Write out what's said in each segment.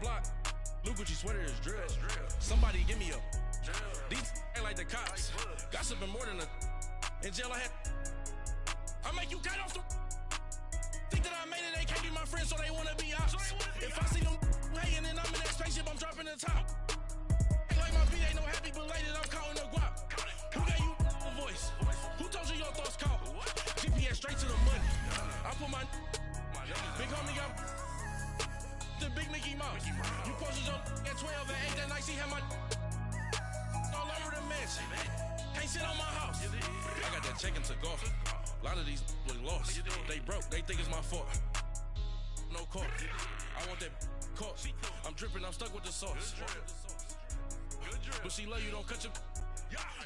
block. Blue Gucci sweater is drill. Somebody give me a these ain't like the cops. Gossiping more than a in jail I had. I make you cut off the think that I made it, they can't be my friends, so they wanna be ops. If I see them hanging and I'm in that spaceship, I'm dropping the top. Ain't like my beat ain't no happy belated, I'm counting the guap. Who gave you a voice? Who told you your thoughts count? GPS straight to the money. I put my big homie got the big Mickey Mouse. You posted your at 12 and 8 that night, she had my all over the mansion. Can't sit on my house. I got that check and took off. A lot of these look lost. They broke, they think it's my fault. No court. I want that caught. I'm dripping, I'm stuck with the sauce. But she love you, don't cut your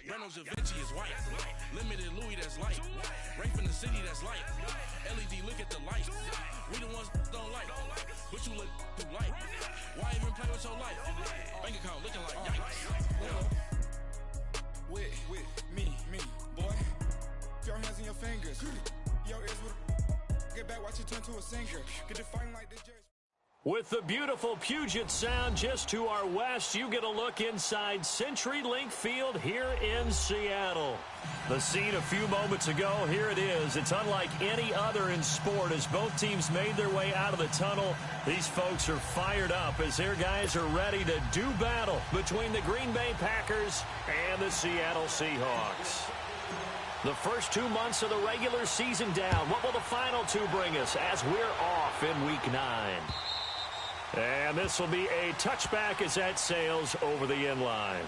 Breno Givenchy is white. Limited Louis, that's light. Rape in the city, that's light. LED, look at the light. We the ones don't like. But you look too light. Why even play with your life? Bank account looking like yikes. With me, boy. Your hands in your fingers. Your ears with get back, watch you turn to a singer. Get to fighting like this. With the beautiful Puget Sound just to our west, you get a look inside CenturyLink Field here in Seattle. The scene a few moments ago, here it is. It's unlike any other in sport as both teams made their way out of the tunnel. These folks are fired up as their guys are ready to do battle between the Green Bay Packers and the Seattle Seahawks. The first 2 months of the regular season down. What will the final two bring us as we're off in Week 9? And this will be a touchback as that sails over the end line.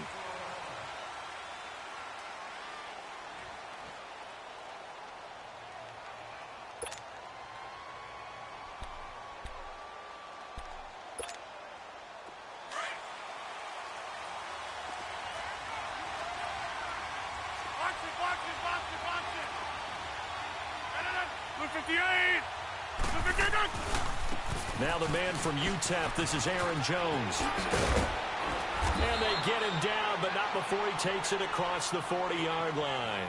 Now the man from UTEP, this is Aaron Jones. And they get him down, but not before he takes it across the 40-yard line.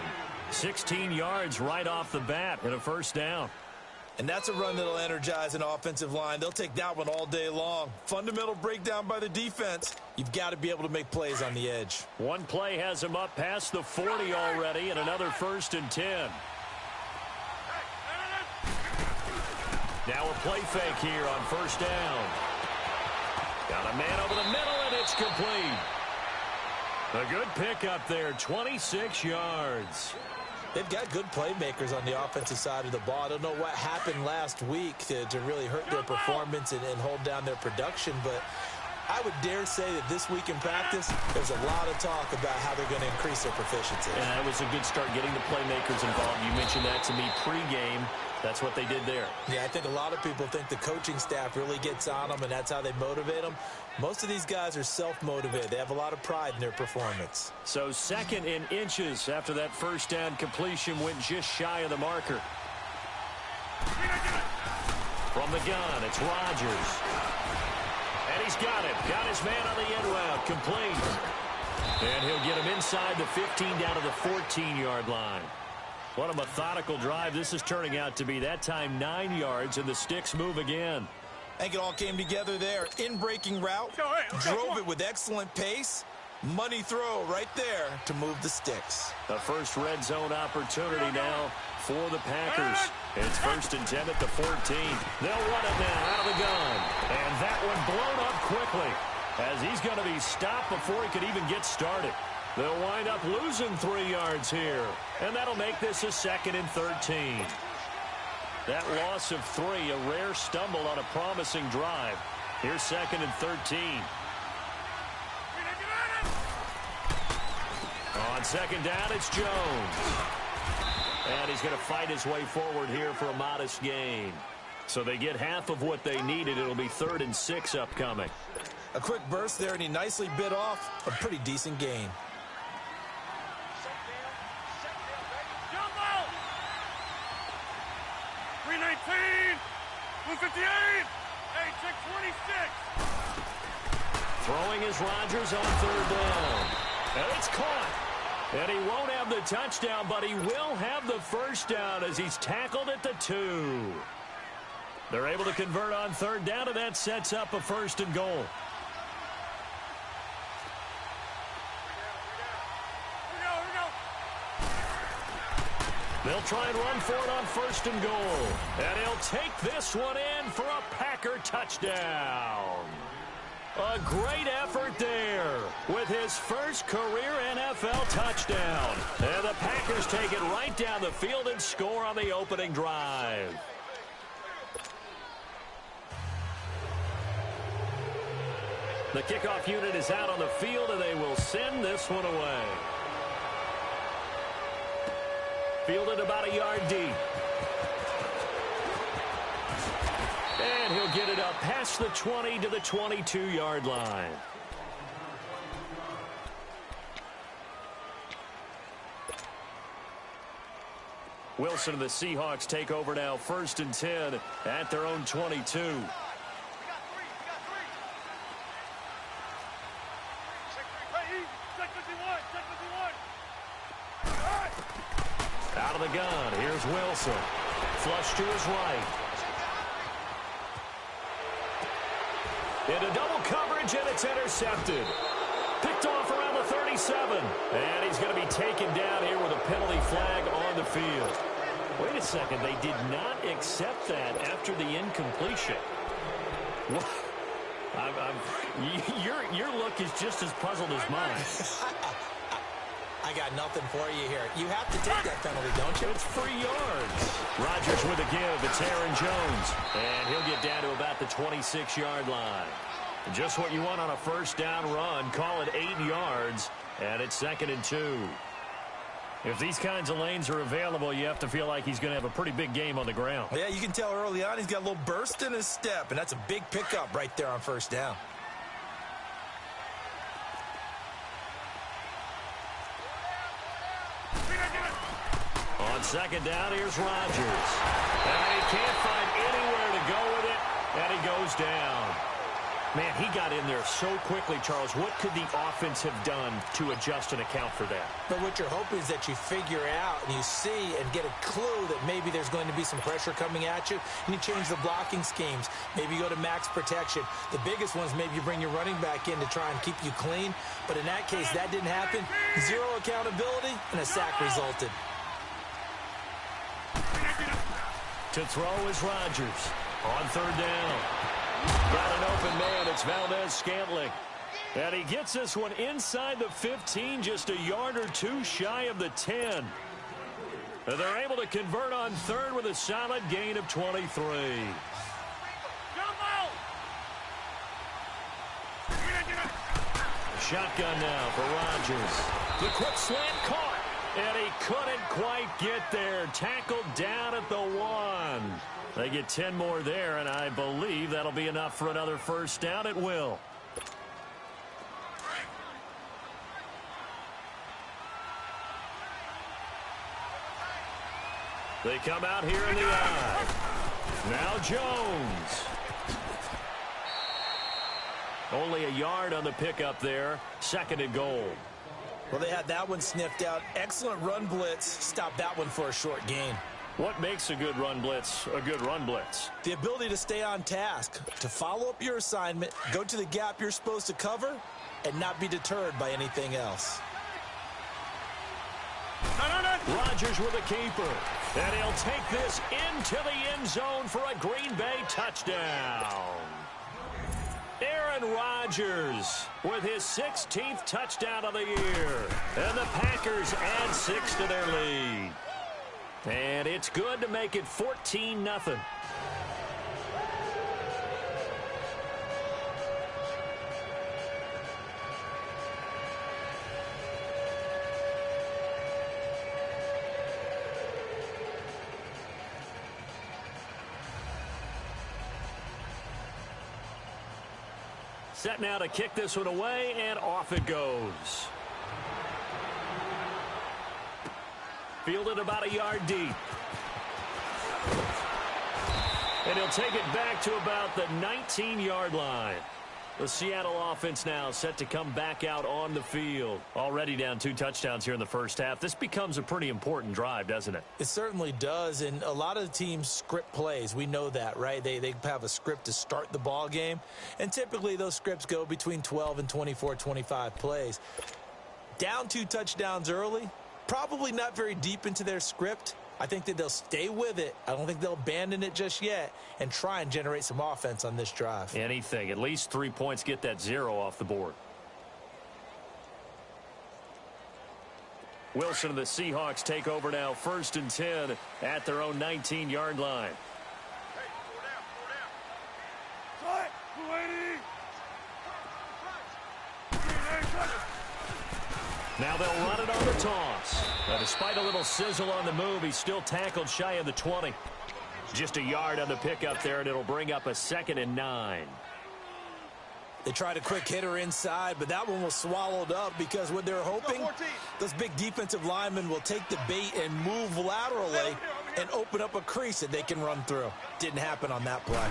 16 yards right off the bat and a first down. And that's a run that'll energize an offensive line. They'll take that one all day long. Fundamental breakdown by the defense. You've got to be able to make plays on the edge. One play has him up past the 40 already, and another 1st and 10. Now a play fake here on first down. Got a man over the middle, and it's complete. A good pickup there, 26 yards. They've got good playmakers on the offensive side of the ball. I don't know what happened last week to really hurt their performance and hold down their production, but I would dare say that this week in practice, there's a lot of talk about how they're going to increase their proficiency. And that was a good start getting the playmakers involved. You mentioned that to me pregame. That's what they did there. Yeah, I think a lot of people think the coaching staff really gets on them, and that's how they motivate them. Most of these guys are self-motivated. They have a lot of pride in their performance. So 2nd and inches after that first down completion went just shy of the marker. From the gun, it's Rodgers. And he's got it. Got his man on the end route. Complete. And he'll get him inside the 15 down to the 14-yard line. What a methodical drive this is turning out to be. That time 9 yards, and the sticks move again. I think it all came together there. In-breaking route, drove it with excellent pace. Money throw right there to move the sticks. The first red zone opportunity now for the Packers. It's 1st and 10 at the 14. They'll run it now out of the gun. And that one blown up quickly as he's going to be stopped before he could even get started. They'll wind up losing 3 yards here. And that'll make this a 2nd and 13. That loss of 3, a rare stumble on a promising drive. Here's 2nd and 13. On 2nd down, it's Jones. And he's going to fight his way forward here for a modest gain. So they get half of what they needed. It'll be 3rd and 6 upcoming. A quick burst there, and he nicely bit off a pretty decent gain. Throwing is Rodgers on 3rd down. And it's caught. And he won't have the touchdown, but he will have the first down as he's tackled at the 2. They're able to convert on third down, and that sets up a 1st and goal. They'll try and run for it on 1st and goal. And he'll take this one in for a Packer touchdown. A great effort there with his first career NFL touchdown. And the Packers take it right down the field and score on the opening drive. The kickoff unit is out on the field, and they will send this one away. Fielded about a yard deep. And he'll get it up past the 20 to the 22-yard line. Wilson and the Seahawks take over now, 1st and 10 at their own 22. Out of the gun, here's Wilson. Flush to his right. Into double coverage, and it's intercepted. Picked off around the 37. And he's going to be taken down here with a penalty flag on the field. Wait a second, they did not accept that after the incompletion. What? Your look is just as puzzled as mine. I got nothing for you here. You have to take that penalty, don't you? It's 3 yards. Rodgers with a give. It's Aaron Jones. And he'll get down to about the 26-yard line. Just what you want on a 1st down run. Call it 8 yards. And it's 2nd and 2. If these kinds of lanes are available, you have to feel like he's going to have a pretty big game on the ground. Yeah, you can tell early on he's got a little burst in his step. And that's a big pickup right there on 1st down. On 2nd down, here's Rodgers. And he can't find anywhere to go with it, and he goes down. Man, he got in there so quickly, Charles. What could the offense have done to adjust and account for that? But what you're hoping is that you figure out and you see and get a clue that maybe there's going to be some pressure coming at you, and you change the blocking schemes. Maybe you go to max protection. The biggest one is maybe you bring your running back in to try and keep you clean. But in that case, that didn't happen. 0 accountability, and a sack resulted. To throw is Rodgers on 3rd down. Got an open man. It's Valdez-Scantling. And he gets this one inside the 15, just a yard or 2 shy of the 10. And they're able to convert on 3rd with a solid gain of 23. Shotgun now for Rodgers. The quick slant caught. And he couldn't quite get there. Tackled down at the 1. They get 10 more there, and I believe that'll be enough for another 1st down. It will. They come out here in the eye. Now Jones. Only a yard on the pickup there. 2nd and goal. Well, they had that one sniffed out. Excellent run blitz. Stopped that one for a short gain. What makes a good run blitz a good run blitz? The ability to stay on task, to follow up your assignment, go to the gap you're supposed to cover, and not be deterred by anything else. Rodgers with a keeper. And he'll take this into the end zone for a Green Bay touchdown. Aaron Rodgers with his 16th touchdown of the year. And the Packers add 6 to their lead. And it's good to make it 14-0. Set now to kick this one away, and off it goes. Fielded about a yard deep. And he'll take it back to about the 19-yard line. The Seattle offense now set to come back out on the field. Already down 2 touchdowns here in the first half. This becomes a pretty important drive, doesn't it? It certainly does, and a lot of the teams script plays. We know that, right? They have a script to start the ball game, and typically those scripts go between 12 and 24, 25 plays. Down 2 touchdowns early, probably not very deep into their script. I think that they'll stay with it. I don't think they'll abandon it just yet and try and generate some offense on this drive. Anything. At least 3 points, get that 0 off the board. Wilson and the Seahawks take over now, 1st and 10 at their own 19-yard line. Now they'll run it on the toss. Now, despite a little sizzle on the move, he's still tackled shy of the 20. Just a yard on the pickup there, and it'll bring up a 2nd and 9. They tried a quick hitter inside, but that one was swallowed up because what they're hoping, those big defensive linemen will take the bait and move laterally and open up a crease that they can run through. Didn't happen on that play.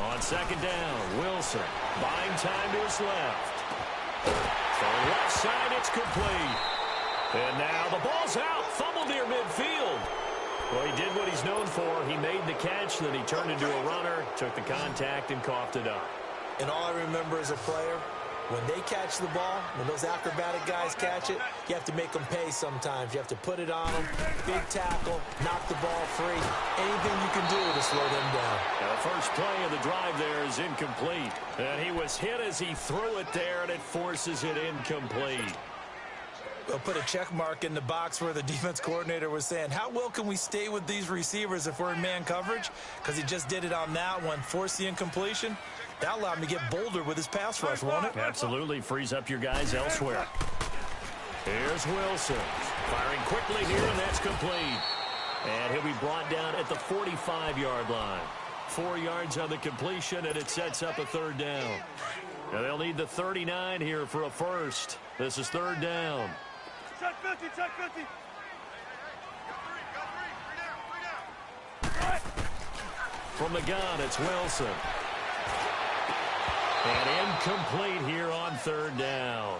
On 2nd down, Wilson buying time to his left. From left side, it's complete. And now the ball's out. Fumbled near midfield. Well, he did what he's known for. He made the catch, then he turned into a runner, took the contact, and coughed it up. And all I remember as a player, when they catch the ball, when those acrobatic guys catch it, you have to make them pay sometimes. You have to put it on them, big tackle, knock the ball free. Anything you can do to slow them down. Now the first play of the drive there is incomplete. And he was hit as he threw it there, and it forces it incomplete. We'll put a check mark in the box where the defense coordinator was saying, how well can we stay with these receivers if we're in man coverage? Because he just did it on that one, forced the incompletion. That allowed him to get bolder with his pass rush, won't it? Absolutely. Frees up your guys elsewhere. Here's Wilson. Firing quickly here, and that's complete. And he'll be brought down at the 45-yard line. 4 yards on the completion, and it sets up a 3rd down. Now they'll need the 39 here for a first. This is 3rd down. Check 50, check 50. From the gun, it's Wilson. And incomplete here on 3rd down.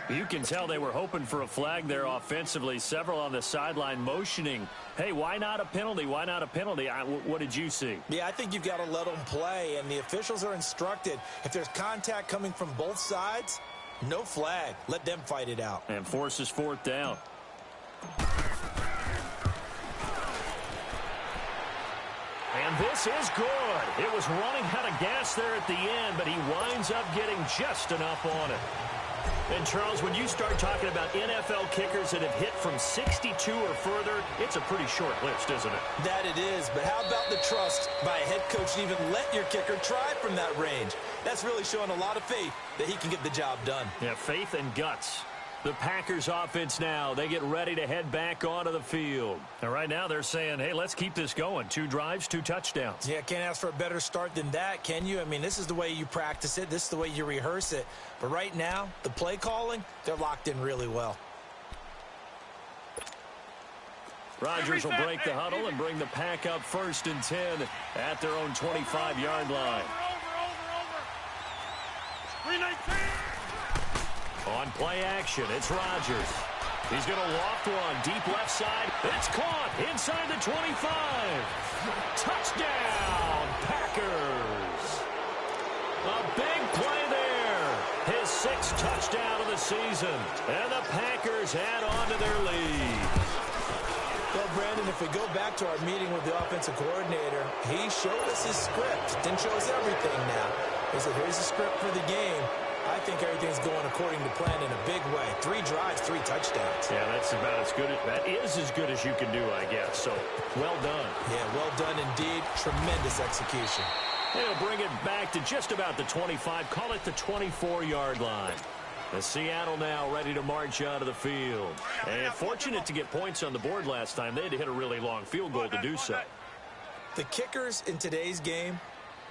You can tell they were hoping for a flag there offensively. Several on the sideline motioning, hey, why not a penalty? Why not a penalty? What did you see? Yeah, I think you've got to let them play, and the officials are instructed. If there's contact coming from both sides, no flag. Let them fight it out. And forces 4th down. And this is good. It was running out of gas there at the end, but he winds up getting just enough on it. And, Charles, when you start talking about NFL kickers that have hit from 62 or further, it's a pretty short list, isn't it? That it is, but how about the trust by a head coach to even let your kicker try from that range? That's really showing a lot of faith that he can get the job done. Yeah, faith and guts. The Packers offense now, they get ready to head back onto the field. And right now they're saying, hey, let's keep this going. 2 drives, 2 touchdowns. Yeah, can't ask for a better start than that, can you? I mean, this is the way you practice it. This is the way you rehearse it. But right now, the play calling, they're locked in really well. Rodgers will break the huddle and bring the pack up 1st and 10 at their own 25-yard line. On play action, it's Rodgers. He's going to loft one, deep left side. It's caught inside the 25. Touchdown, Packers. A big play there. His 6th touchdown of the season. And the Packers add on to their lead. Well, Brandon, if we go back to our meeting with the offensive coordinator, he showed us his script. Didn't show us everything now. He said, here's the script for the game. I think everything's going according to plan in a big way. 3 drives, 3 touchdowns. Yeah, that's about as good. That is as good as you can do, I guess. So, well done. Yeah, well done indeed. Tremendous execution. They'll bring it back to just about the 25. Call it the 24-yard line. The Seattle now ready to march out of the field. And fortunate to get points on the board last time. They had to hit a really long field goal to do so. The kickers in today's game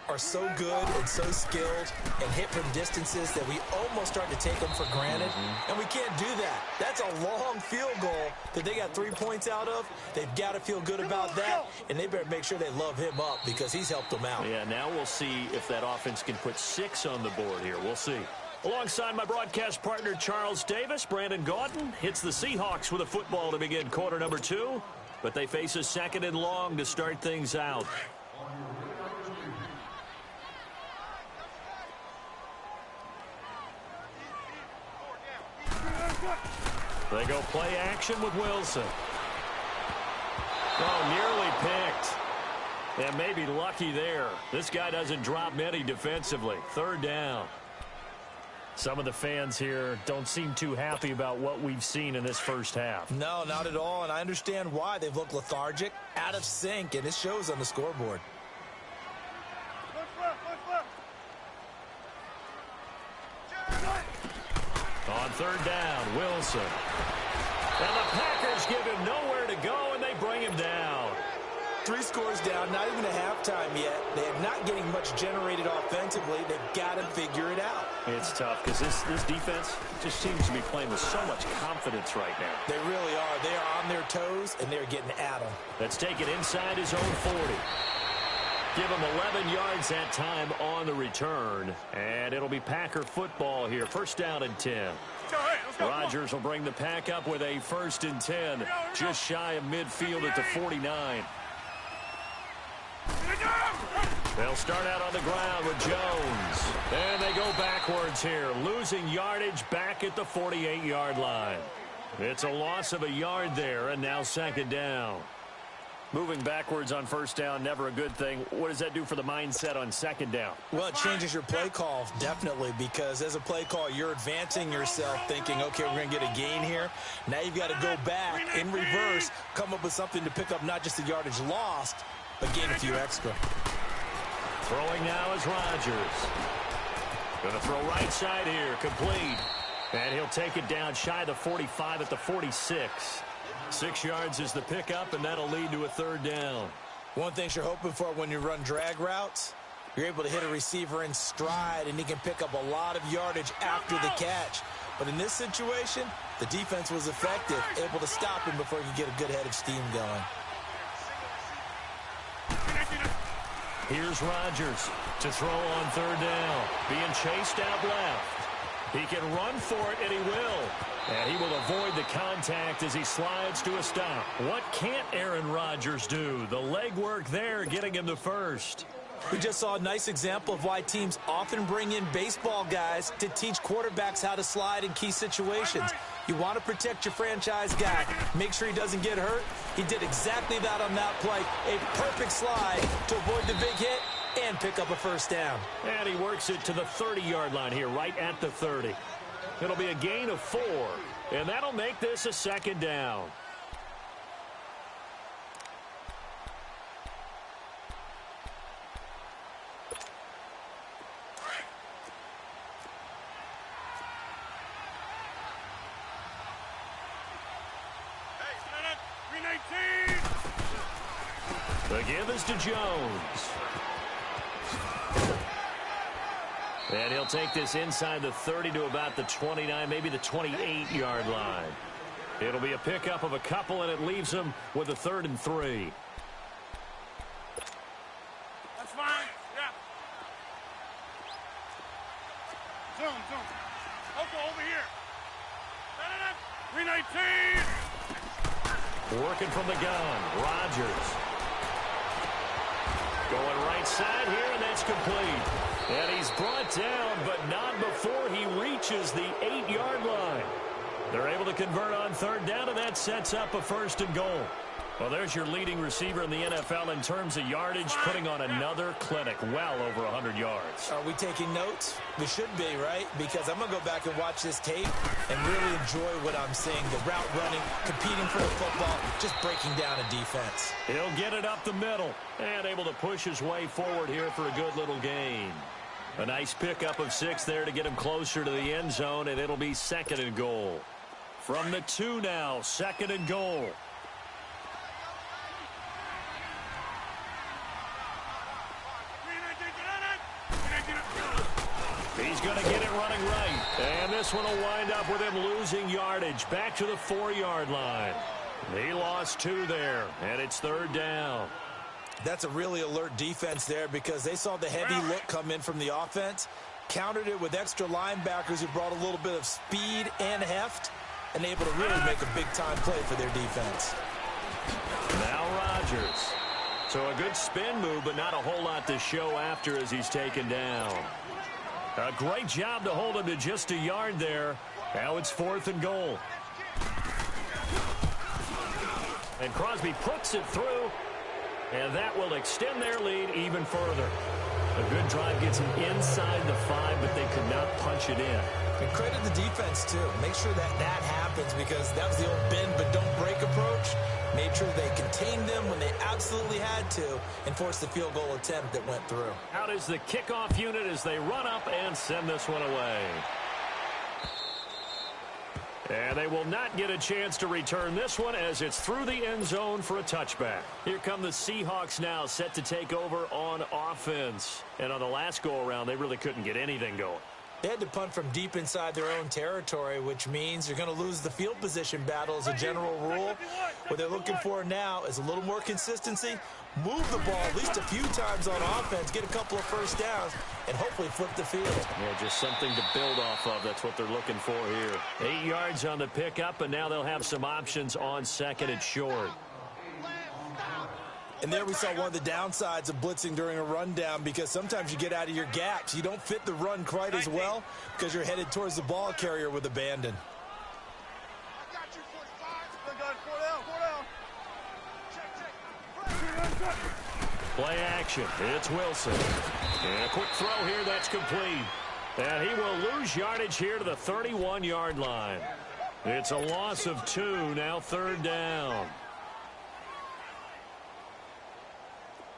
are so good and so skilled and hit from distances that we almost start to take them for granted, and we can't do that. That's a long field goal that they got 3 points out of. They've got to feel good about that, and they better make sure they love him up because he's helped them out. Yeah, now we'll see if that offense can put 6 on the board here. We'll see. Alongside my broadcast partner, Charles Davis, Brandon Gaudin hits the Seahawks with a football to begin quarter number 2, but they face a 2nd and long to start things out. They go play action with Wilson. Oh, nearly picked. And maybe lucky there. This guy doesn't drop many defensively. 3rd down. Some of the fans here don't seem too happy about what we've seen in this first half. No, not at all, and I understand why. They've looked lethargic, out of sync, and it shows on the scoreboard. On 3rd down, Wilson. And the Packers give him nowhere to go, and they bring him down. 3 scores down, not even a halftime yet. They're not getting much generated offensively. They've got to figure it out. It's tough because this defense just seems to be playing with so much confidence right now. They really are. They are on their toes, and they're getting at them. Let's take it inside his own 40. Give him 11 yards that time on the return. And it'll be Packer football here. 1st down and 10. Rodgers will bring the Pack up with a 1st and 10. Just shy of midfield at the 49. They'll start out on the ground with Jones. And they go backwards here, losing yardage back at the 48-yard line. It's a loss of a yard there, and now 2nd down. Moving backwards on 1st down, never a good thing. What does that do for the mindset on 2nd down? Well, it changes your play call, definitely, because as a play call, you're advancing yourself thinking, okay, we're going to get a gain here. Now you've got to go back in reverse, come up with something to pick up not just the yardage lost, but gain a few extra. Throwing now is Rodgers. Going to throw right side here, complete. And he'll take it down shy of the 45 at the 46. 6 yards is the pickup, and that'll lead to a 3rd down. One thing you're hoping for when you run drag routes, you're able to hit a receiver in stride, and he can pick up a lot of yardage after the catch. But in this situation, the defense was effective, able to stop him before he could get a good head of steam going. Here's Rodgers to throw on 3rd down. Being chased out left. He can run for it, and he will. And he will avoid the contact as he slides to a stop. What can't Aaron Rodgers do? The legwork there getting him the 1st. We just saw a nice example of why teams often bring in baseball guys to teach quarterbacks how to slide in key situations. You want to protect your franchise guy. Make sure he doesn't get hurt. He did exactly that on that play. A perfect slide to avoid the big hit and pick up a 1st down. And he works it to the 30-yard line here, right at the 30. It'll be a gain of 4, and that'll make this a 2nd down. The give is to Jones. And he'll take this inside the 30 to about the 29, maybe the 28-yard line. It'll be a pickup of a couple, and it leaves him with a 3rd and 3. That's fine. Yeah. Zoom. Okay, over here. 319. Working from the gun. Rodgers. Going right side here, and that's complete. And he's brought down, but not before he reaches the 8-yard line. They're able to convert on 3rd down, and that sets up a 1st and goal. Well, there's your leading receiver in the NFL in terms of yardage, putting on another clinic, well over 100 yards. Are we taking notes? We should be, right? Because I'm going to go back and watch this tape and really enjoy what I'm seeing. The route running, competing for the football, just breaking down a defense. He'll get it up the middle and able to push his way forward here for a good little gain. A nice pickup of 6 there to get him closer to the end zone, and it'll be 2nd and goal. From the 2 now, 2nd and goal. going to get it running right. And this one will wind up with him losing yardage. Back to the 4-yard line. He lost 2 there, and it's 3rd down. That's a really alert defense there because they saw the heavy look come in from the offense, countered it with extra linebackers who brought a little bit of speed and heft, and able to really make a big-time play for their defense. Now Rodgers. So a good spin move, but not a whole lot to show after as he's taken down. A great job to hold him to just a yard there. Now it's 4th and goal. And Crosby puts it through, and that will extend their lead even further. A good drive gets them inside the 5, but they could not punch it in. And credit the defense, too. Make sure that happens because that was the old bend but don't break approach. Made sure they contained them when they absolutely had to and forced the field goal attempt that went through. Out is the kickoff unit as they run up and send this one away. And they will not get a chance to return this one as it's through the end zone for a touchback. Here come the Seahawks now set to take over on offense. And on the last go-around, they really couldn't get anything going. They had to punt from deep inside their own territory, which means you're going to lose the field position battle as a general rule. What they're looking for now is a little more consistency, move the ball at least a few times on offense, get a couple of first downs, and hopefully flip the field. Yeah, just something to build off of. That's what they're looking for here. 8 yards on the pickup, and now they'll have some options on 2nd and short. And there we saw one of the downsides of blitzing during a rundown because sometimes you get out of your gaps. You don't fit the run quite as well because you're headed towards the ball carrier with abandon. I got you, 45. Go down. Play action. It's Wilson. And a quick throw here that's complete. And he will lose yardage here to the 31-yard line. It's a loss of 2, now 3rd down.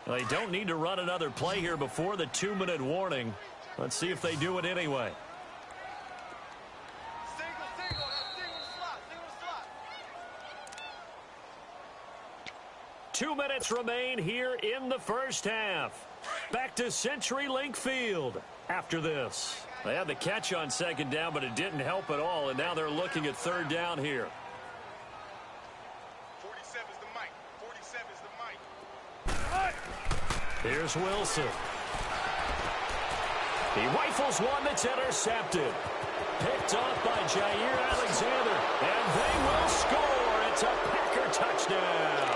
They don't need to run another play here before the 2-minute warning. Let's see if they do it anyway. Single slot. 2 minutes remain here in the first half. Back to CenturyLink Field after this. They had the catch on 2nd down, but it didn't help at all, and now they're looking at 3rd down here. 47's the mic. 47's the mic. Here's Wilson. He rifles one that's intercepted. Picked off by Jair Alexander, and they will score. It's a Packer touchdown.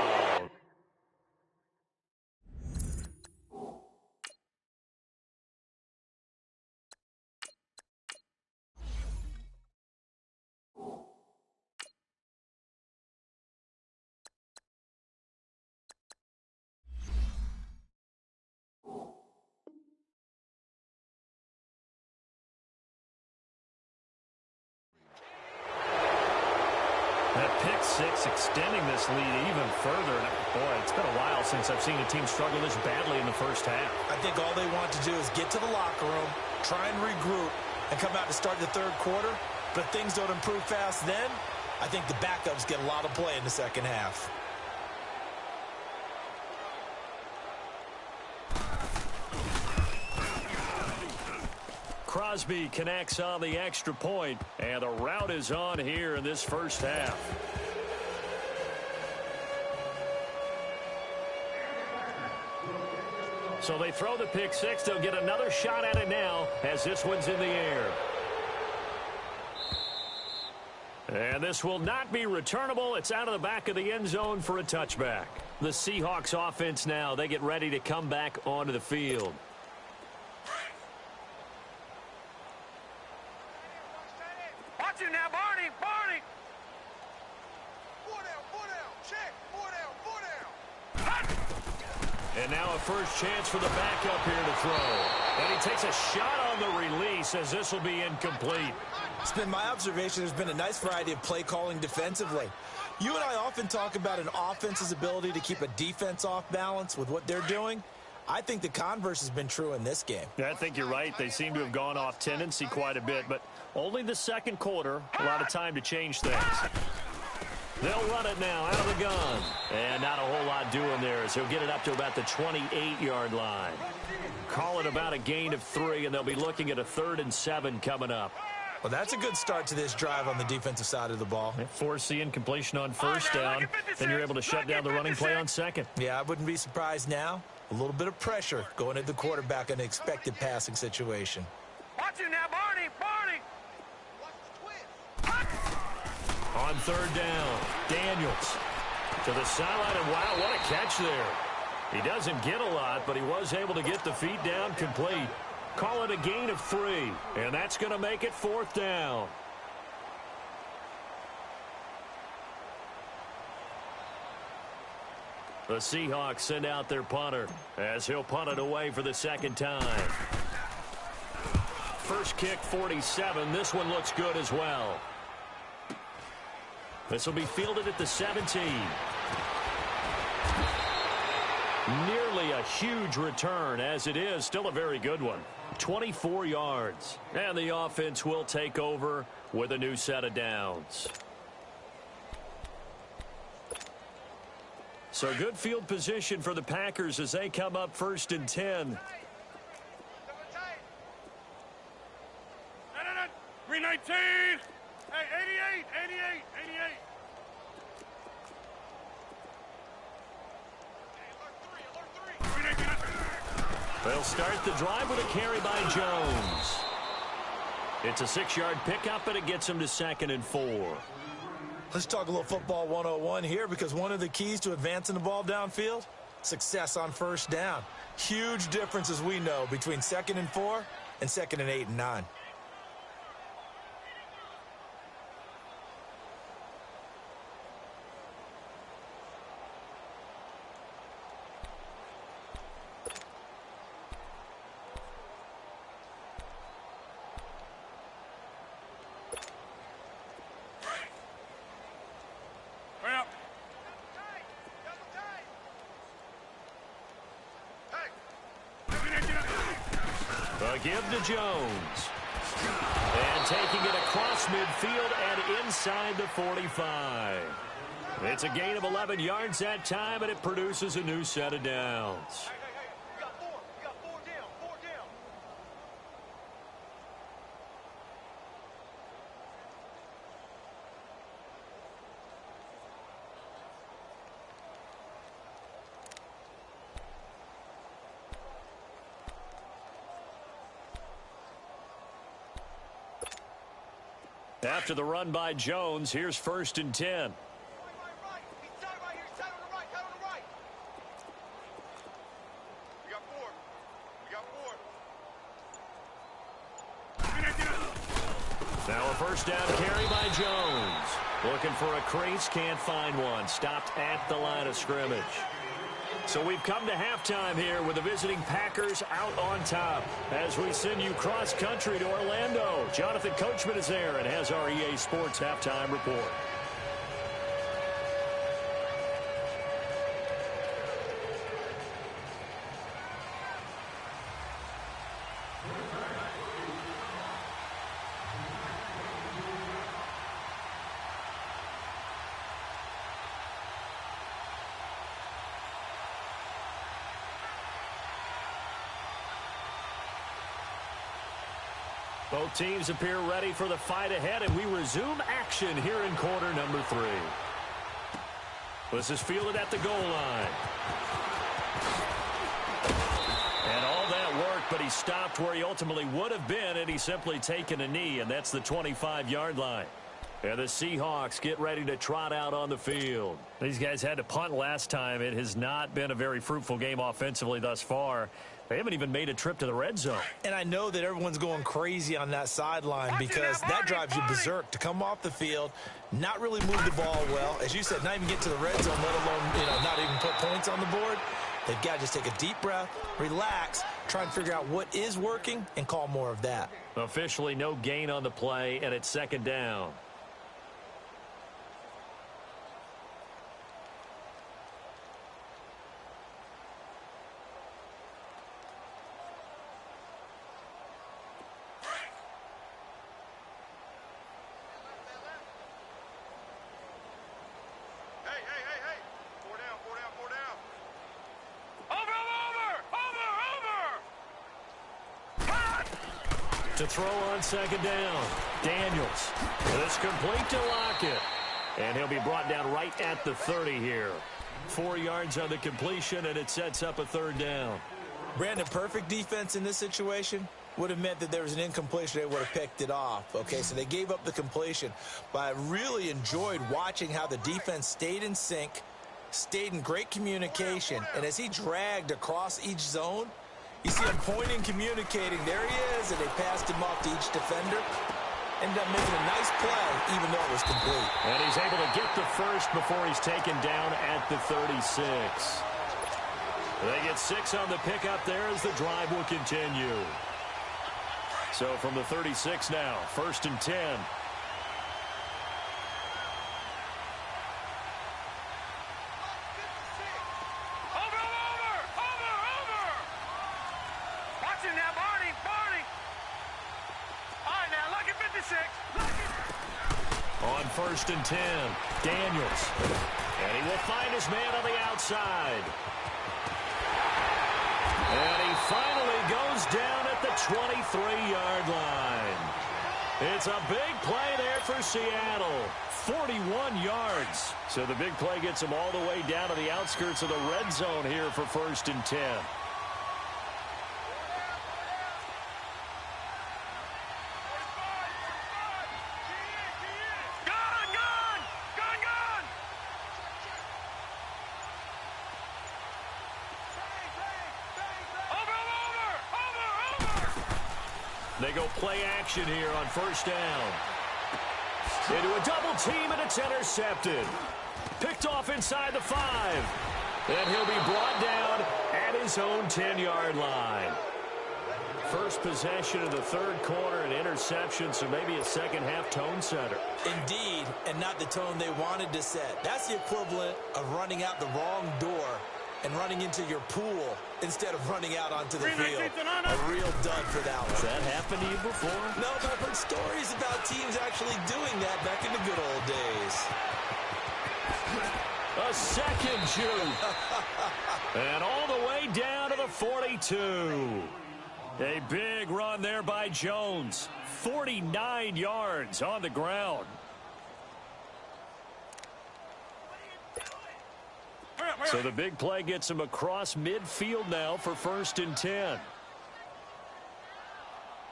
That pick six extending this lead even further. Boy, it's been a while since I've seen a team struggle this badly in the first half. I think all they want to do is get to the locker room, try and regroup, and come out to start the 3rd quarter. But if things don't improve fast then, I think the backups get a lot of play in the 2nd half. Crosby connects on the extra point, and the route is on here in this first half. So they throw the pick six. They'll get another shot at it now as this one's in the air. And this will not be returnable. It's out of the back of the end zone for a touchback. The Seahawks offense now, they get ready to come back onto the field. Watch it now, Barney. Four down. Check. Four down. And now a first chance for the backup here to throw. And he takes a shot on the release as this will be incomplete. It's been my observation there's been a nice variety of play calling defensively. You and I often talk about an offense's ability to keep a defense off balance with what they're doing. I think the converse has been true in this game. Yeah, I think you're right. They seem to have gone off tendency quite a bit, but only the second quarter, a lot of time to change things. They'll run it now out of the gun. And not a whole lot doing there as he'll get it up to about the 28-yard line. call it about a gain of 3, and they'll be looking at a 3rd and 7 coming up. Well, that's a good start to this drive on the defensive side of the ball. Force the incompletion on first down, then you're able to shut down the running play on second. Yeah, I wouldn't be surprised now. A little bit of pressure going at the quarterback in an expected passing situation. Watch it now, Barney. Barney. Watch the twist. On 3rd down, Daniels to the sideline, and wow, what a catch there. He doesn't get a lot, but he was able to get the feet down complete. Call it a gain of 3, and that's going to make it 4th down. The Seahawks send out their punter as he'll punt it away for the 2nd time. First kick, 47. This one looks good as well. This will be fielded at the 17. Nearly a huge return, as it is still a very good one. 24 yards. And the offense will take over with a new set of downs. So good field position for the Packers as they come up 1st and 10. 319. Hey, 88. They'll start the drive with a carry by Jones. It's a 6-yard pickup, and it gets him to 2nd and 4. Let's talk a little football 101 here, because one of the keys to advancing the ball downfield, success on first down. Huge difference, as we know, between 2nd and 4 and 2nd and 8 and 9. Give to Jones. And taking it across midfield and inside the 45. It's a gain of 11 yards that time, and it produces a new set of downs. We got four down. After the run by Jones, here's 1st and 10. Right. He's tied right here. He's tied on the right. We got 4. Now a 1st down carry by Jones. Looking for a crease, can't find one. Stopped at the line of scrimmage. So we've come to halftime here with the visiting Packers out on top as we send you cross-country to Orlando. Jonathan Coachman is there and has our EA Sports halftime report. Both teams appear ready for the fight ahead, and we resume action here in quarter number 3. This is fielded at the goal line. And all that work, but he stopped where he ultimately would have been, and he's simply taken a knee, and that's the 25-yard line. And the Seahawks get ready to trot out on the field. These guys had to punt last time. It has not been a very fruitful game offensively thus far. They haven't even made a trip to the red zone. And I know that everyone's going crazy on that sideline because that drives you berserk to come off the field, not really move the ball well. As you said, not even get to the red zone, let alone, not even put points on the board. They've got to just take a deep breath, relax, try and figure out what is working, and call more of that. Officially no gain on the play, and it's 2nd down. Over. To throw on second down. Daniels. This complete to Lockett. And he'll be brought down right at the 30 here. 4 yards on the completion, and it sets up a third down. Brandon, perfect defense in this situation would have meant that there was an incompletion. They would have picked it off. Okay, so they gave up the completion. But I really enjoyed watching how the defense stayed in sync, stayed in great communication. And as he dragged across each zone, you see him pointing, communicating. There he is, and they passed him off to each defender. Ended up making a nice play, even though it was complete. And he's able to get the first before he's taken down at the 36. They get 6 on the pickup there as the drive will continue. So from the 36 now, 1st and 10. On 1st and 10, Daniels. And he will find his man on the outside. And he finally goes down at the 23-yard line. It's a big play there for Seattle. 41 yards. So the big play gets him all the way down to the outskirts of the red zone here for 1st and 10. They go play action here on 1st down. Into a double team, and it's intercepted. Picked off inside the 5. And he'll be brought down at his own 10-yard line. First possession of the 3rd quarter, an interception, so maybe a second-half tone setter. Indeed, and not the tone they wanted to set. That's the equivalent of running out the wrong door and running into your pool instead of running out onto the field. A real dud for that one. Has that happened to you before? No, but I've heard stories about teams actually doing that back in the good old days. A second juke. And all the way down to the 42. A big run there by Jones. 49 yards on the ground. So the big play gets him across midfield now for 1st and 10.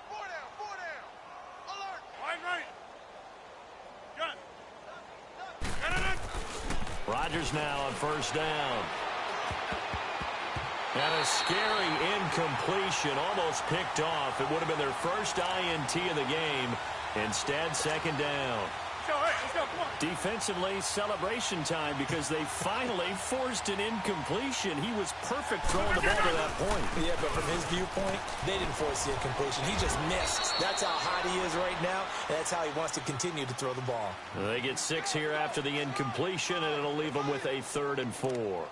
4 down. Alert. Wide right. Rodgers now on 1st down. And a scary incompletion, almost picked off. It would have been their first INT of the game. Instead, 2nd down. Let's go, come on. Defensively, celebration time because they finally forced an incompletion. He was perfect throwing the ball to that point. Yeah, but from his viewpoint, they didn't force the incompletion. He just missed. That's how hot he is right now, and that's how he wants to continue to throw the ball. They get 6 here after the incompletion, and it'll leave them with a 3rd and 4.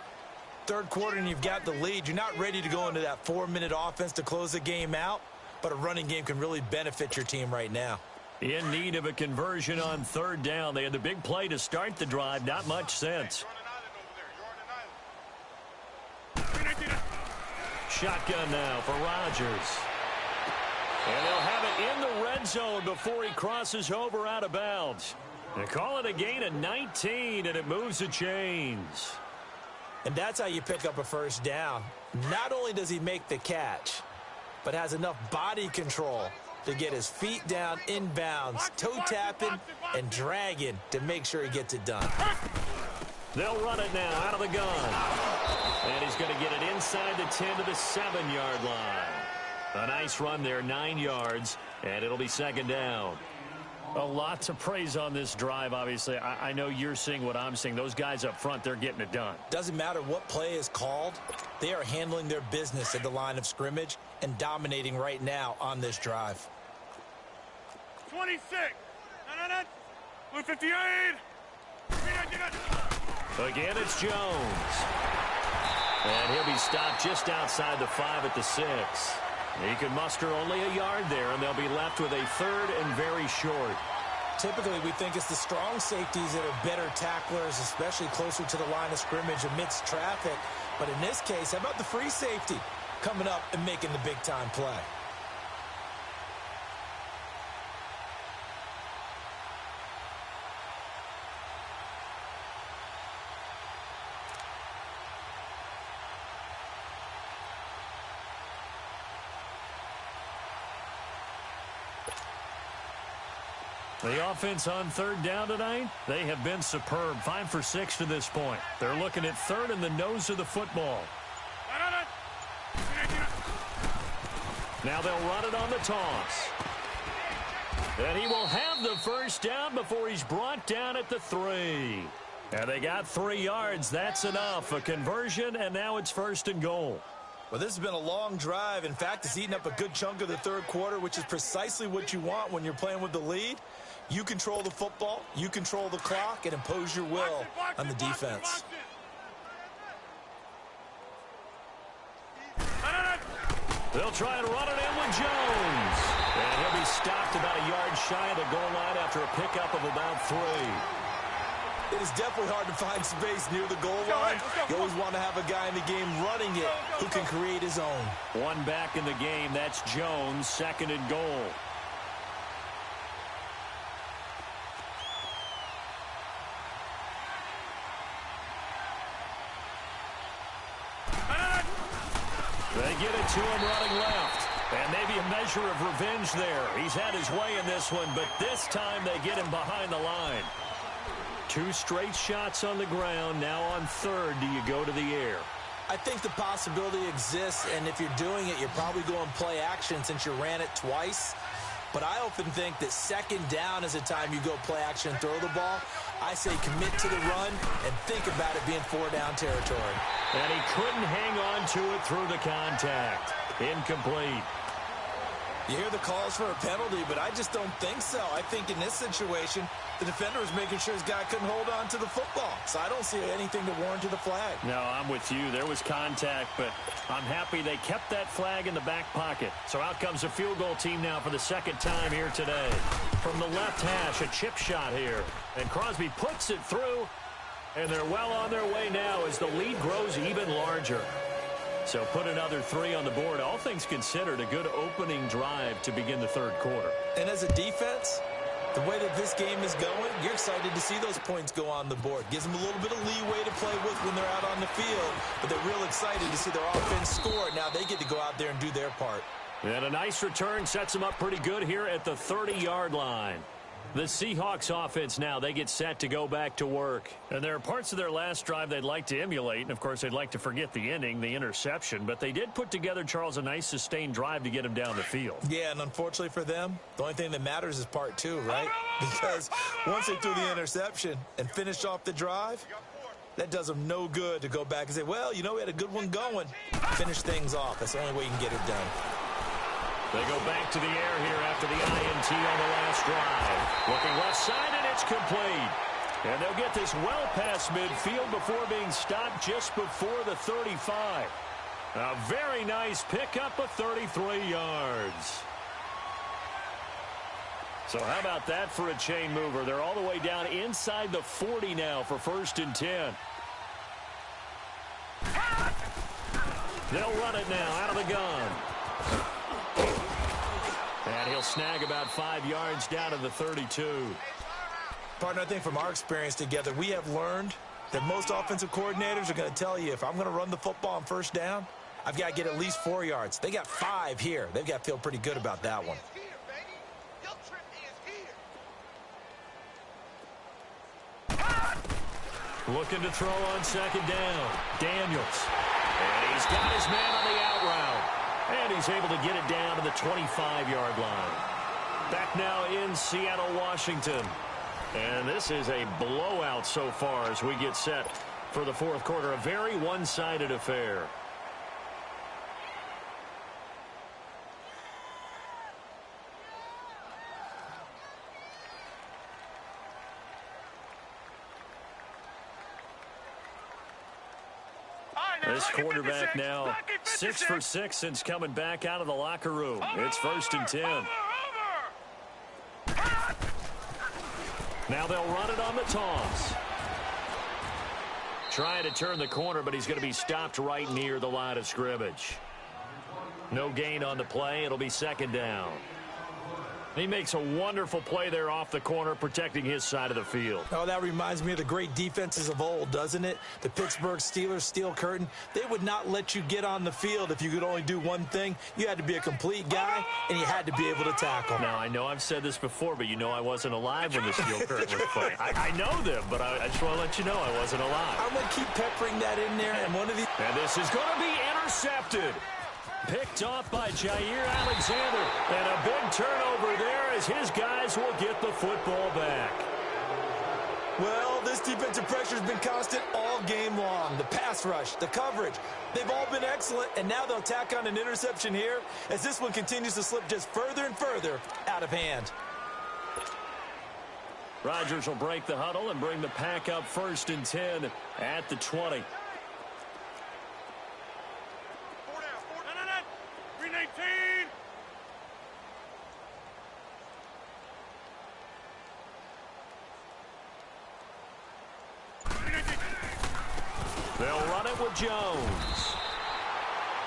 3rd quarter, and you've got the lead. You're not ready to go into that 4-minute offense to close the game out, but a running game can really benefit your team right now. In need of a conversion on 3rd down. They had the big play to start the drive. Not much sense. Shotgun now for Rodgers. And they'll have it in the red zone before he crosses over out of bounds. They call it a gain of 19, and it moves the chains. And that's how you pick up a 1st down. Not only does he make the catch, but has enough body control to get his feet down inbounds, toe tapping and dragging to make sure he gets it done. They'll run it now out of the gun. And he's going to get it inside the 10 to the 7-yard line. A nice run there, 9 yards, and it'll be 2nd down. A lot to praise on this drive, obviously. I know you're seeing what I'm seeing. Those guys up front, they're getting it done. Doesn't matter what play is called. They are handling their business at the line of scrimmage and dominating right now on this drive. 26. 158. Again, it's Jones. And he'll be stopped just outside the 5 at the 6. He can muster only a yard there, and they'll be left with a 3rd and very short. Typically, we think it's the strong safeties that are better tacklers, especially closer to the line of scrimmage amidst traffic. But in this case, how about the free safety coming up and making the big-time play? The offense on third down tonight, they have been superb. 5 for 6 to this point. They're looking at third in the nose of the football. Now they'll run it on the toss. And he will have the first down before he's brought down at the 3. And they got 3 yards. That's enough. A conversion, and now it's 1st and goal. Well, this has been a long drive. In fact, it's eaten up a good chunk of the third quarter, which is precisely what you want when you're playing with the lead. You control the football, you control the clock, and impose your will on the defense. They'll try and run it in with Jones. And he'll be stopped about a yard shy of the goal line after a pickup of about 3. It is definitely hard to find space near the goal line. You always want to have a guy in the game running it who can create his own. One back in the game. That's Jones, 2nd and goal. They get it to him running left. And maybe a measure of revenge there. He's had his way in this one, but this time they get him behind the line. 2 straight shots on the ground. Now on third, do you go to the air? I think the possibility exists, and if you're doing it, you're probably going play action since you ran it twice. But I often think that 2nd down is a time you go play action and throw the ball. I say commit to the run and think about it being 4-down territory. And he couldn't hang on to it through the contact. Incomplete. You hear the calls for a penalty, but I just don't think so. I think in this situation, the defender was making sure his guy couldn't hold on to the football. So I don't see anything to warrant to the flag. No, I'm with you. There was contact, but I'm happy they kept that flag in the back pocket. So out comes a field goal team now for the 2nd time here today. From the left hash, a chip shot here. And Crosby puts it through, and they're well on their way now as the lead grows even larger. So put another 3 on the board. All things considered, a good opening drive to begin the third quarter. And as a defense, the way that this game is going, you're excited to see those points go on the board. Gives them a little bit of leeway to play with when they're out on the field, but they're real excited to see their offense score. Now they get to go out there and do their part. And a nice return sets them up pretty good here at the 30-yard line. The Seahawks offense now, they get set to go back to work. And there are parts of their last drive they'd like to emulate. And, of course, they'd like to forget the ending, the interception. But they did put together, Charles, a nice sustained drive to get him down the field. Yeah, and unfortunately for them, the only thing that matters is part 2, right? Because once they threw the interception and finished off the drive, that does them no good to go back and say, well, you know, we had a good one going. Finish things off. That's the only way you can get it done. They go back to the air here after the INT on the last drive. Looking left side, and it's complete. And they'll get this well past midfield before being stopped just before the 35. A very nice pickup of 33 yards. So how about that for a chain mover? They're all the way down inside the 40 now for 1st and 10. They'll run it now out of the gun. And he'll snag about 5 yards down to the 32. Partner, I think from our experience together, we have learned that most offensive coordinators are going to tell you, if I'm going to run the football on 1st down, I've got to get at least 4 yards. They got 5 here. They've got to feel pretty good about that one. Looking to throw on 2nd down. Daniels. And he's got his man on the out route. And he's able to get it down to the 25-yard line. Back now in Seattle, Washington. And this is a blowout so far as we get set for the 4th quarter. A very one-sided affair. This quarterback now 6 for 6 since coming back out of the locker room. It's 1st and 10. Now they'll run it on the toss. Trying to turn the corner, but he's going to be stopped right near the line of scrimmage. No gain on the play. It'll be 2nd down. He makes a wonderful play there off the corner, protecting his side of the field. Oh, that reminds me of the great defenses of old, doesn't it? The Pittsburgh Steelers steel curtain. They would not let you get on the field if you could only do one thing. You had to be a complete guy, and you had to be able to tackle. Now, I know I've said this before, but you know I wasn't alive when the steel curtain was playing. I know them, but I just want to let you know I wasn't alive. I'm going to keep peppering that in there, and one of these... And this is going to be intercepted. Picked off by Jair Alexander. And a big turnover there as his guys will get the football back. Well, this defensive pressure has been constant all game long. The pass rush, the coverage, they've all been excellent, and now they'll tack on an interception here as this one continues to slip just further and further out of hand. Rodgers will break the huddle and bring the pack up 1st and 10 at the 20. They'll run it with Jones.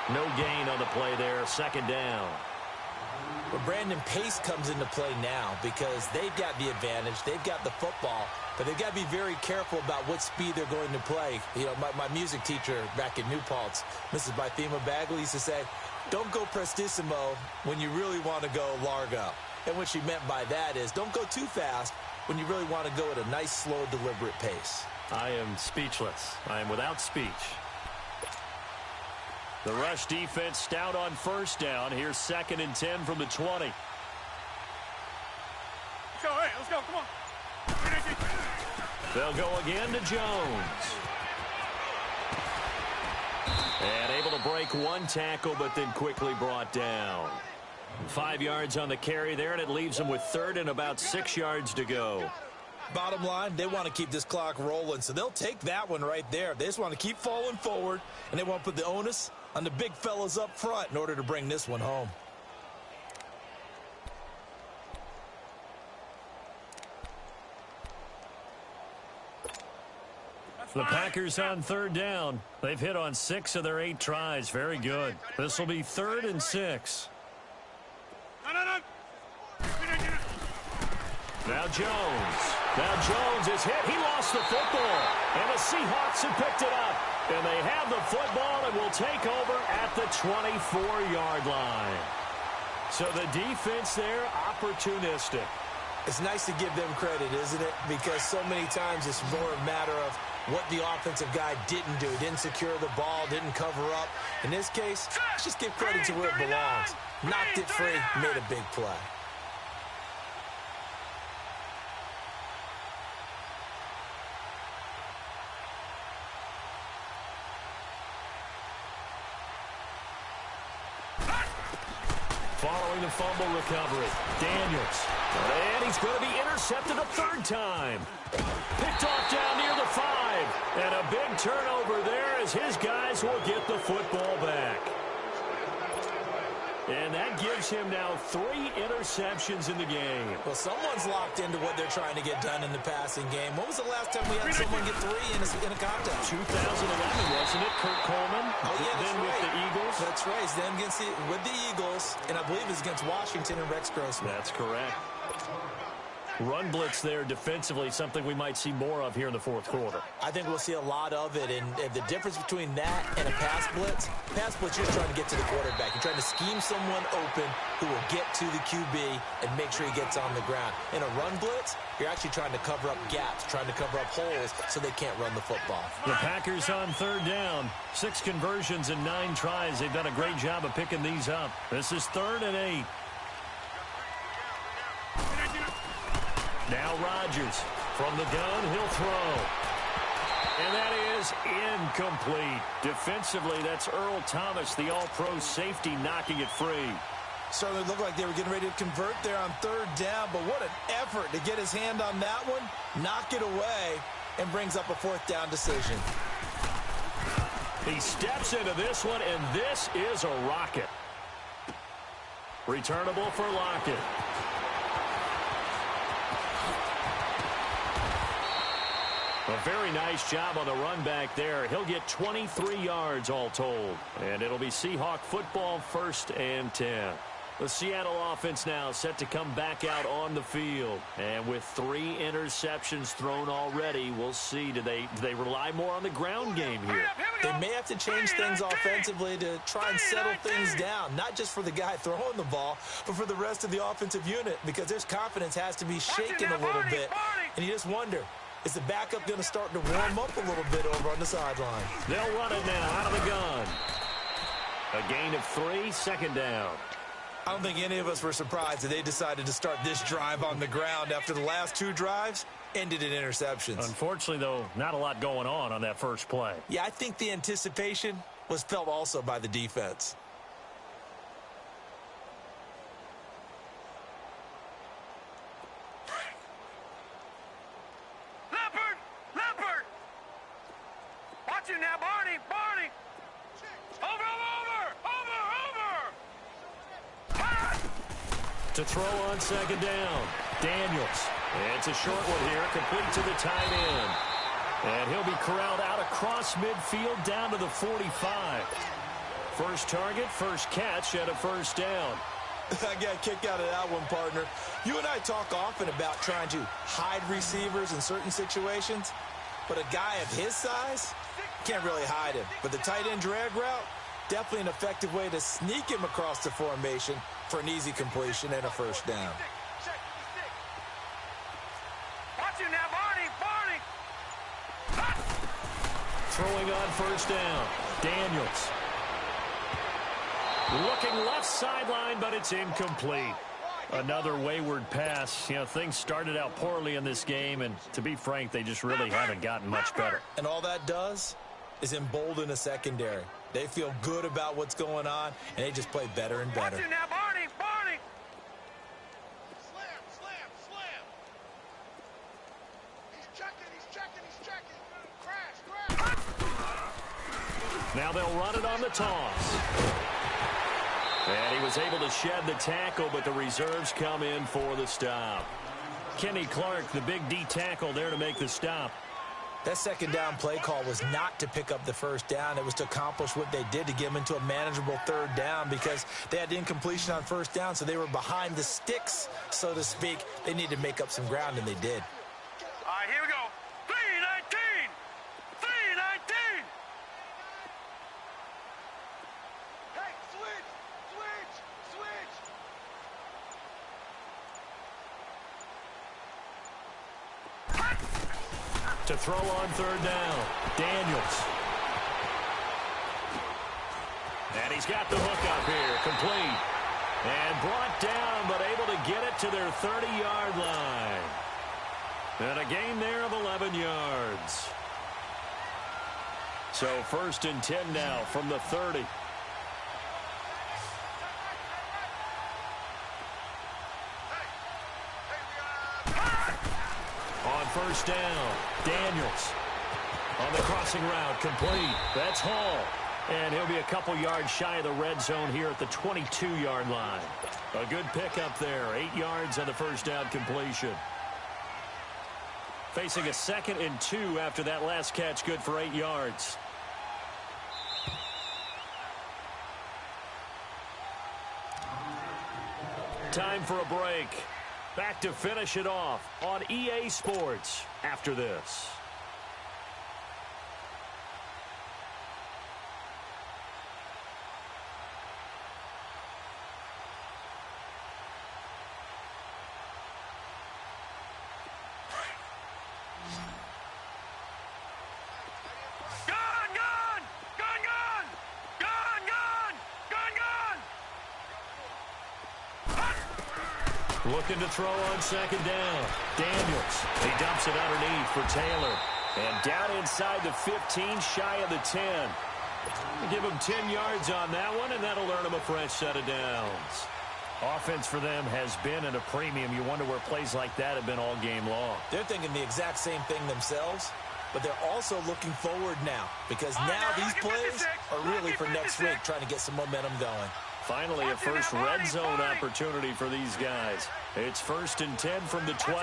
No gain on the play there, 2nd down. But Brandon, pace comes into play now because they've got the advantage. They've got the football, but they've got to be very careful about what speed they're going to play. You know, my music teacher back in New Paltz, Mrs. Bythema Bagley, used to say, don't go prestissimo when you really want to go largo. And what she meant by that is don't go too fast when you really want to go at a nice, slow, deliberate pace. I am speechless. I am without speech. The rush defense stout on 1st down. Here's 2nd and 10 from the 20. Let's go, hey, let's go, come on. They'll go again to Jones. And able to break one tackle, but then quickly brought down. 5 yards on the carry there, and it leaves them with 3rd and about 6 yards to go. Bottom line, they want to keep this clock rolling, so they'll take that one right there. They just want to keep falling forward, and they want to put the onus on the big fellas up front in order to bring this one home. The Packers on 3rd down. They've hit on 6 of their 8 tries. Very good. This will be 3rd and 6. Now Jones. Now Jones is hit. He lost the football. And the Seahawks have picked it up. And they have the football and will take over at the 24-yard line. So the defense there, opportunistic. It's nice to give them credit, isn't it? Because so many times it's more a matter of what the offensive guy didn't do. Didn't secure the ball, didn't cover up. In this case, let's just give credit to where it belongs. Knocked it free, made a big play. Following the fumble recovery, Daniels. And he's going to be intercepted a 3rd time. Picked off down near the 5. And a big turnover there as his guys will get the football back. And that gives him now 3 interceptions in the game. Well, someone's locked into what they're trying to get done in the passing game. When was the last time we had someone get 3 in a contest? 2011, wasn't it? Kurt Coleman. Oh, yeah, that's then right. with the Eagles. That's right. It's them with the Eagles, and I believe it's against Washington and Rex Grossman. That's correct. Run blitz there defensively, something we might see more of here in the 4th quarter. I think we'll see a lot of it, and the difference between that and a pass blitz, you're just trying to get to the quarterback. You're trying to scheme someone open who will get to the QB and make sure he gets on the ground. In a run blitz, you're actually trying to cover up gaps, trying to cover up holes so they can't run the football. The Packers on 3rd down. 6 conversions and 9 tries. They've done a great job of picking these up. This is 3rd and 8. Now Rodgers from the gun, he'll throw. And that is incomplete. Defensively, that's Earl Thomas, the all-pro safety, knocking it free. Certainly looked like they were getting ready to convert there on 3rd down, but what an effort to get his hand on that one, knock it away, and brings up a 4th down decision. He steps into this one, and this is a rocket. Returnable for Lockett. A very nice job on the run back there. He'll get 23 yards all told. And it'll be Seahawk football 1st and 10. The Seattle offense now set to come back out on the field. And with 3 interceptions thrown already, we'll see. Do they rely more on the ground game here? They may have to change things offensively to try and settle things down, not just for the guy throwing the ball, but for the rest of the offensive unit, because their confidence has to be shaken a little bit. And you just wonder, is the backup going to start to warm up a little bit over on the sideline? They'll run it now out of the gun. A gain of 3, second down. I don't think any of us were surprised that they decided to start this drive on the ground after the last 2 drives ended in interceptions. Unfortunately, though, not a lot going on that first play. Yeah, I think the anticipation was felt also by the defense. Leopard! Watch it now, Barney! Over! To throw on second down, Daniels. It's a short one here, complete to the tight end. And he'll be corralled out across midfield down to the 45. First target, first catch, and a first down. I got a kick out of that one, partner. You and I talk often about trying to hide receivers in certain situations, but a guy of his size can't really hide him. But the tight end drag route, definitely an effective way to sneak him across the formation for an easy completion and a first down. Watch it now, Barney! Throwing on first down, Daniels. Looking left sideline, but it's incomplete. Another wayward pass. You know, things started out poorly in this game, and to be frank, they just really haven't gotten much better. And all that does is embolden a secondary. They feel good about what's going on, and they just play better and better. Watch it now, Barney! He's checking. Crash! Now they'll run it on the toss. And he was able to shed the tackle, but the reserves come in for the stop. Kenny Clark, the big D tackle there to make the stop. That second down play call was not to pick up the first down. It was to accomplish what they did, to get them into a manageable third down, because they had incompletion on first down, so they were behind the sticks, so to speak. They needed to make up some ground, and they did. All right, here we go. 3-19! Hey, switch! To throw on third down, Daniels. And he's got the hook up here, complete. And brought down, but able to get it to their 30-yard line. And a gain there of 11 yards. So 1st and 10 now from the 30. On first down, Daniels. On the crossing route, complete. That's Hall. And he'll be a couple yards shy of the red zone here at the 22-yard line. A good pickup there. 8 yards on the first down completion. Facing a 2nd and 2 after that last catch, good for 8 yards. Time for a break. Back to finish it off on EA Sports after this. Looking to throw on second down. Daniels. He dumps it underneath for Taylor. And down inside the 15, shy of the 10. Give him 10 yards on that one, and that'll earn him a fresh set of downs. Offense for them has been at a premium. You wonder where plays like that have been all game long. They're thinking the exact same thing themselves, but they're also looking forward now, because now these plays are really for next week, trying to get some momentum going. Finally, a first red zone opportunity for these guys. It's 1st and 10 from the 12.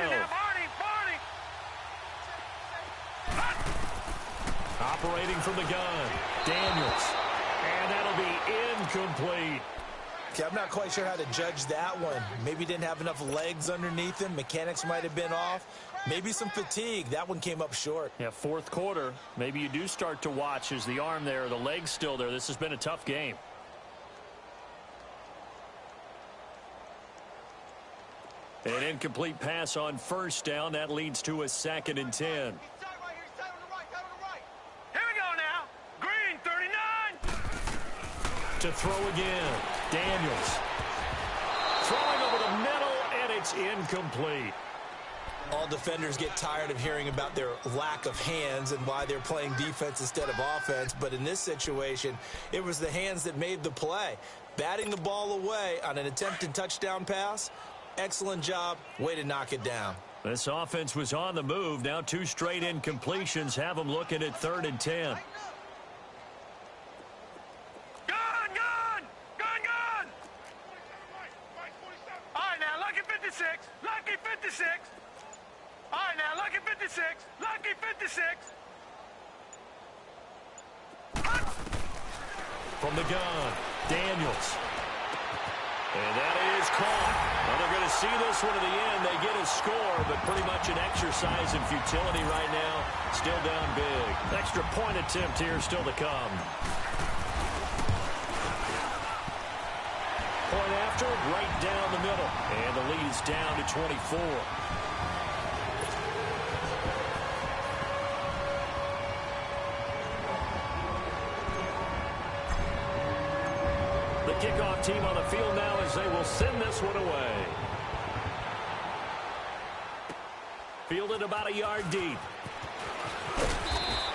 Operating from the gun, Daniels. And that'll be incomplete. Okay, I'm not quite sure how to judge that one. Maybe didn't have enough legs underneath him. Mechanics might have been off. Maybe some fatigue. That one came up short. Yeah, fourth quarter. Maybe you do start to watch. Is the arm there, the leg's still there? This has been a tough game. An incomplete pass on first down. That leads to a 2nd and 10. Inside right here, inside on the right, out on the right. Here we go now. Green, 39. To throw again. Daniels. Throwing over the middle, and it's incomplete. All defenders get tired of hearing about their lack of hands and why they're playing defense instead of offense. But in this situation, it was the hands that made the play. Batting the ball away on an attempted touchdown pass. Excellent job. Way to knock it down. This offense was on the move. Now 2 straight incompletions have them looking at 3rd and 10. Gun, gun, gun, gun. All right, now, lucky 56. Lucky 56. All right, now, lucky 56. Lucky 56. From the gun, Daniels. And that is caught. Well, they're going to see this one to the end. They get a score, but pretty much an exercise in futility right now. Still down big. Extra point attempt here still to come. Point after, right down the middle. And the lead is down to 24. The kickoff team on the field now as they will send this one away. Fielded about a yard deep.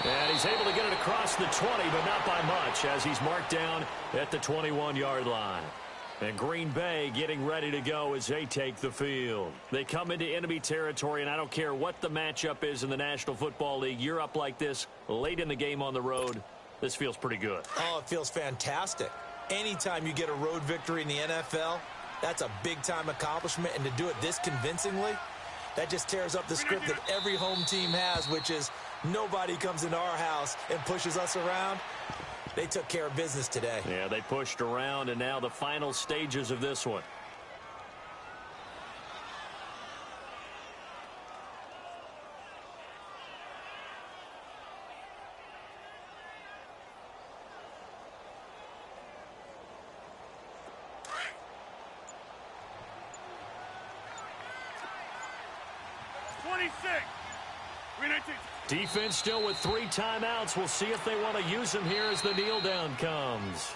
And he's able to get it across the 20, but not by much as he's marked down at the 21-yard line. And Green Bay getting ready to go as they take the field. They come into enemy territory, and I don't care what the matchup is in the National Football League. You're up like this late in the game on the road. This feels pretty good. Oh, it feels fantastic. Anytime you get a road victory in the NFL, that's a big-time accomplishment. And to do it this convincingly, that just tears up the script that every home team has, which is nobody comes into our house and pushes us around. They took care of business today. Yeah, they pushed around, and now the final stages of this one. Defense still with 3 timeouts. We'll see if they want to use them here as the kneel down comes.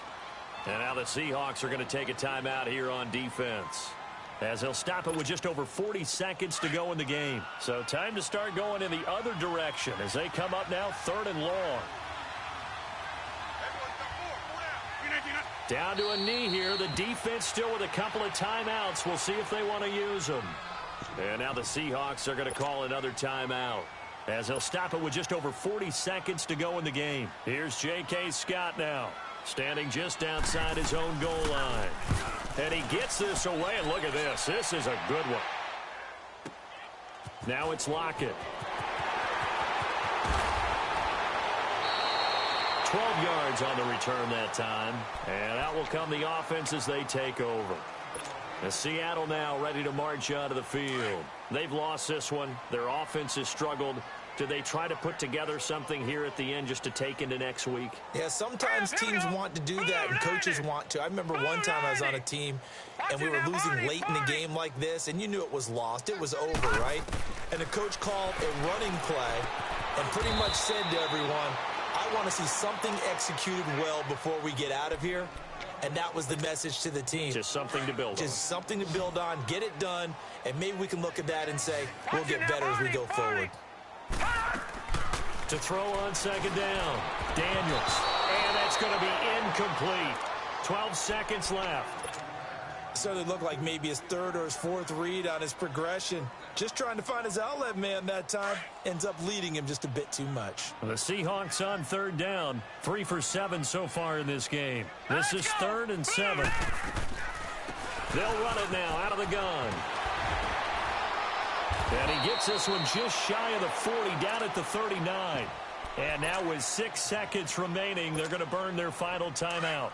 And now the Seahawks are going to take a timeout here on defense, as they'll stop it with just over 40 seconds to go in the game. So time to start going in the other direction as they come up now 3rd and long. Down to a knee here. The defense still with a couple of timeouts. We'll see if they want to use them. And now the Seahawks are going to call another timeout, as they'll stop it with just over 40 seconds to go in the game. Here's J.K. Scott now, standing just outside his own goal line. And he gets this away, and look at this. This is a good one. Now it's Lockett. 12 yards on the return that time. And out will come the offense as they take over. And Seattle now ready to march out of the field. They've lost this one. Their offense has struggled. Do they try to put together something here at the end just to take into next week? Yeah, sometimes teams want to do that and coaches want to. I remember one time I was on a team and we were losing late in the game like this, and you knew it was lost. It was over, right? And the coach called a running play and pretty much said to everyone, I want to see something executed well before we get out of here. And that was the message to the team. Just something to build on. Just something to build on, get it done, and maybe we can look at that and say, we'll get better as we go forward. To throw on 2nd down, Daniels. And that's going to be incomplete. 12 seconds left. So it looked like maybe his 3rd or his 4th read on his progression. Just trying to find his outlet man that time. Ends up leading him just a bit too much. The Seahawks on 3rd down. 3 for 7 so far in this game. This is 3rd and 7. They'll run it now out of the gun. And he gets this one just shy of the 40, down at the 39. And now with 6 seconds remaining, they're going to burn their final timeout.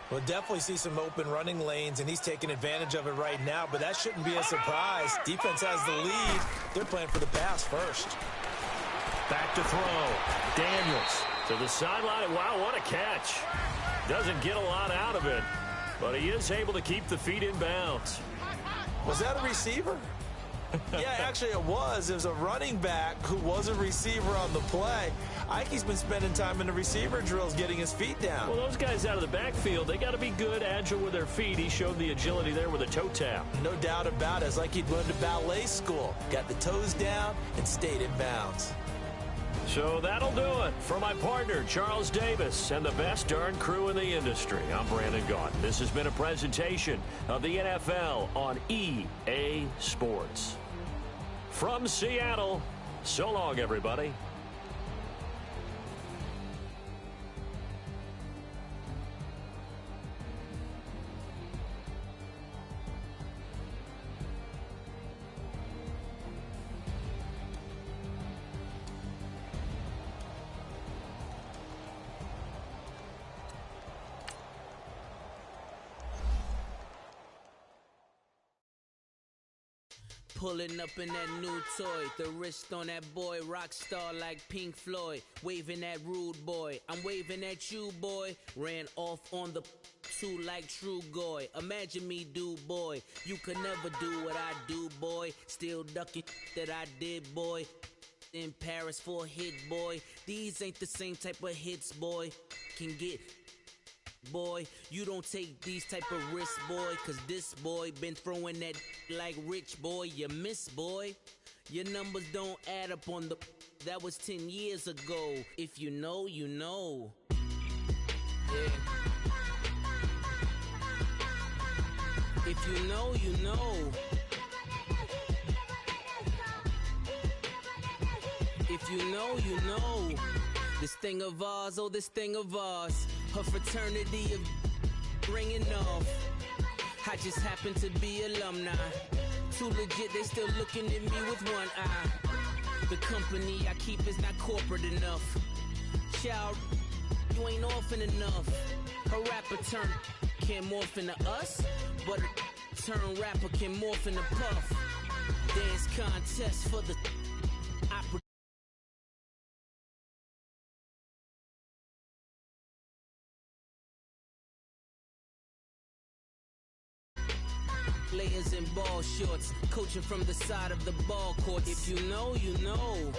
We'll definitely see some open running lanes, and he's taking advantage of it right now, but that shouldn't be a surprise. Defense has the lead. They're playing for the pass first. Back to throw. Daniels to the sideline. Wow, what a catch. Doesn't get a lot out of it, but he is able to keep the feet in bounds. Was that a receiver? Yeah, actually it was. It was a running back who was a receiver on the play. Ike's been spending time in the receiver drills getting his feet down. Well, those guys out of the backfield, they got to be good, agile with their feet. He showed the agility there with a toe tap. No doubt about it. It's like he'd learned to ballet school. Got the toes down and stayed in bounds. So that'll do it. For my partner, Charles Davis, and the best darn crew in the industry, I'm Brandon Gaudin. This has been a presentation of the NFL on EA Sports. From Seattle, so long, everybody. Pulling up in that new toy, the wrist on that boy, rock star like Pink Floyd, waving at rude boy, I'm waving at you boy, ran off on the two like True Goy, imagine me do boy, you could never do what I do boy, still ducking that I did boy, in Paris for a hit boy, these ain't the same type of hits boy, can get boy, you don't take these type of risks, boy, cause this boy been throwing that like rich boy, you miss, boy. Your numbers don't add up on the, that was 10 years ago. If you know, you know. Yeah. If you know, you know. If you know, you know. This thing of ours, oh, this thing of ours. Her fraternity of ringing off. I just happen to be alumni. Too legit, they still looking at me with one eye. The company I keep is not corporate enough. Child, you ain't often enough. A rapper turn can't morph into us, but a turn rapper can morph into Puff. Dance contest for the opera. Players in ball shorts, coaching from the side of the ball court. If you know, you know.